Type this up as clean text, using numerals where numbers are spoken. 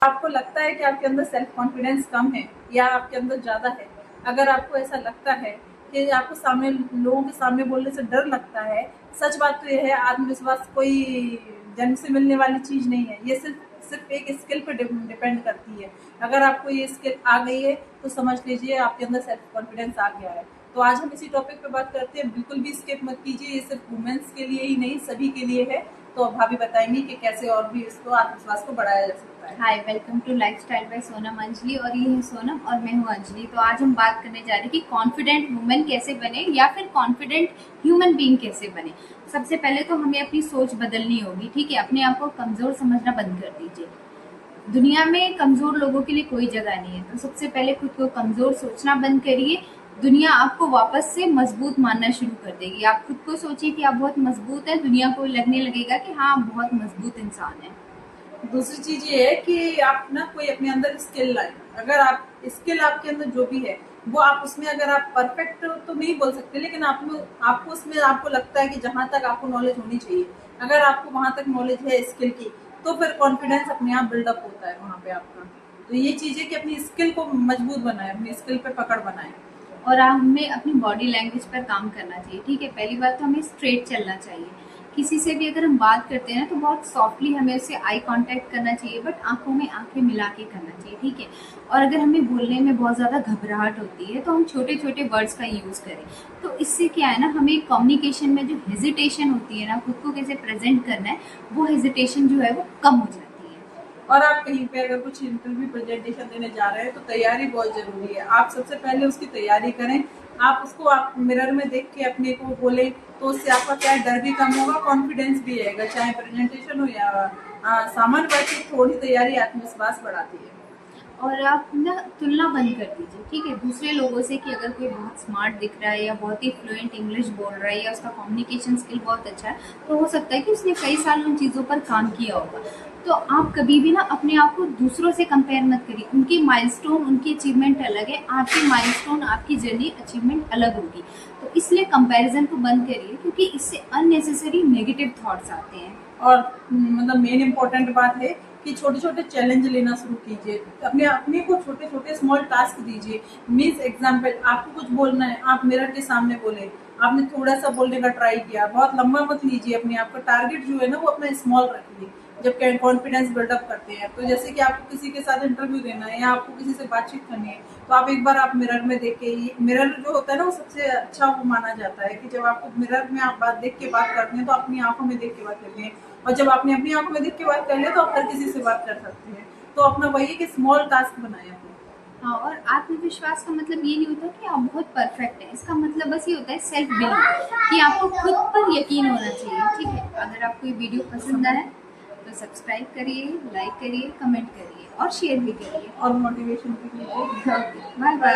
आपको लगता है कि आपके अंदर सेल्फ कॉन्फिडेंस कम है या आपके अंदर ज़्यादा है, अगर आपको ऐसा लगता है कि आपको सामने लोगों के सामने बोलने से डर लगता है, सच बात तो ये है, आत्मविश्वास कोई जन्म से मिलने वाली चीज़ नहीं है। ये सिर्फ सिर्फ एक स्किल पर डिपेंड करती है। अगर आपको ये स्किल आ गई है तो समझ लीजिए आपके अंदर सेल्फ कॉन्फिडेंस आ गया है। तो आज हम इसी टॉपिक पे बात करते हैं। बिल्कुल भी स्किप मत कीजिए, ये सिर्फ वुमेन्स के लिए ही नहीं, सभी के लिए है। तो अब भाभी बताएंगी कि कैसे और भी इसको आत्मविश्वास को बढ़ाया जा सकता है। Hi, welcome to lifestyle by Sonam Anjali. और ये है सोनम और मैं हूँ अंजलि। तो आज हम बात करने जा रहे हैं कि कॉन्फिडेंट वुमेन कैसे बने या फिर कॉन्फिडेंट ह्यूमन बीइंग कैसे बने। सबसे पहले तो हमें अपनी सोच बदलनी होगी, ठीक है। अपने आप को कमजोर समझना बंद कर दीजिए। दुनिया में कमजोर लोगों के लिए कोई जगह नहीं है। तो सबसे पहले खुद को कमजोर सोचना बंद करिए। दुनिया आपको वापस से मजबूत मानना शुरू कर देगी। आप खुद को सोचिए कि आप बहुत मजबूत हैं, दुनिया को लगने लगेगा कि हाँ, आप बहुत मजबूत इंसान हैं। दूसरी चीज ये है कि आप ना कोई अपने अंदर स्किल लाए। अगर आप स्किल आपके अंदर जो भी है वो आप उसमें, अगर आप परफेक्ट तो नहीं बोल सकते, लेकिन आपको उसमें आपको लगता है कि जहां तक आपको नॉलेज होनी चाहिए, अगर आपको वहां तक नॉलेज है स्किल की, तो फिर कॉन्फिडेंस अपने आप बिल्डअप होता है वहां पे आपका। तो ये चीज है कि अपनी स्किल को मजबूत बनाए, अपनी स्किल पे पकड़ बनाए। और हमें अपनी बॉडी लैंग्वेज पर काम करना चाहिए, ठीक है। पहली बात तो हमें स्ट्रेट चलना चाहिए। किसी से भी अगर हम बात करते हैं ना, तो बहुत सॉफ्टली हमें उससे आई कांटेक्ट करना चाहिए, बट आंखों में आंखें मिला के करना चाहिए, ठीक है। और अगर हमें बोलने में बहुत ज़्यादा घबराहट होती है तो हम छोटे छोटे वर्ड्स का यूज़ करें। तो इससे क्या है ना, हमें कम्युनिकेशन में जो हेजिटेशन होती है ना, खुद को कैसे प्रेजेंट करना है, वो हेजिटेशन जो है वो कम हो जाती है। और आप कहीं पे अगर कुछ इंटरव्यू प्रेजेंटेशन देने जा रहे हैं तो तैयारी बहुत जरूरी है। आप सबसे पहले उसकी तैयारी करें। आप उसको आप मिरर में देख के अपने को बोले, तो उससे आपका क्या डर भी कम होगा, कॉन्फिडेंस भी आएगा। चाहे प्रेजेंटेशन हो या सामान्य बातचीत, थोड़ी तैयारी आत्मविश्वास बढ़ाती है। और आप ना तुलना बंद कर दीजिए, ठीक है, दूसरे लोगों से। कि अगर कोई बहुत स्मार्ट दिख रहा है या बहुत ही फ्लुएंट इंग्लिश बोल रहा है या उसका कम्युनिकेशन स्किल बहुत अच्छा है, तो हो सकता है कि उसने कई साल उन चीज़ों पर काम किया होगा। तो आप कभी भी ना अपने आप को दूसरों से कंपेयर मत करिए। उनकी माइलस्टोन, उनकी अचीवमेंट अलग है, आपकी माइलस्टोन, आपकी जर्नी, अचीवमेंट अलग होगी। तो इसलिए कंपैरिजन को बंद करिए, क्योंकि इससे अननेसेसरी नेगेटिव थॉट्स आते हैं। और मतलब मेन इम्पोर्टेंट बात है कि छोटे छोटे चैलेंज लेना शुरू कीजिए। अपने अपने को छोटे छोटे स्मॉल टास्क दीजिए। मीन्स एग्जाम्पल, आपको कुछ बोलना है, आप मिरर के सामने बोले, आपने थोड़ा सा बोलने का ट्राई किया, बहुत लंबा मत लीजिए। अपने आप का टारगेट जो है ना वो अपना स्मॉल रखिए। जब कॉन्फिडेंस बिल्डअप करते हैं, तो जैसे कि आपको किसी के साथ इंटरव्यू देना है या आपको किसी से बातचीत करनी है, तो आप एक बार आप मिरर में देख के, मिरर जो होता है ना वो सबसे अच्छा वो माना जाता है कि जब आपको मिरर में आप बात देख के बात करते हैं तो अपनी आंखों में देख के बात करते हैं। और जब आपने अपनी आंखों में देख के बात कर लिया तो आप हर किसी से बात कर सकते हैं। तो अपना वही है कि स्मॉल टास्क बनाए अपने। हाँ, और आत्मविश्वास का मतलब ये नहीं होता कि आप बहुत परफेक्ट हैं। इसका मतलब बस ये होता है सेल्फ बिलीव, कि आपको खुद पर यकीन होना चाहिए, ठीक है। अगर आपको ये वीडियो पसंद आए तो सब्सक्राइब करिए, लाइक करिए, कमेंट करिए और शेयर भी करिए। और मोटिवेशन भी कीजिए। Okay, bye bye.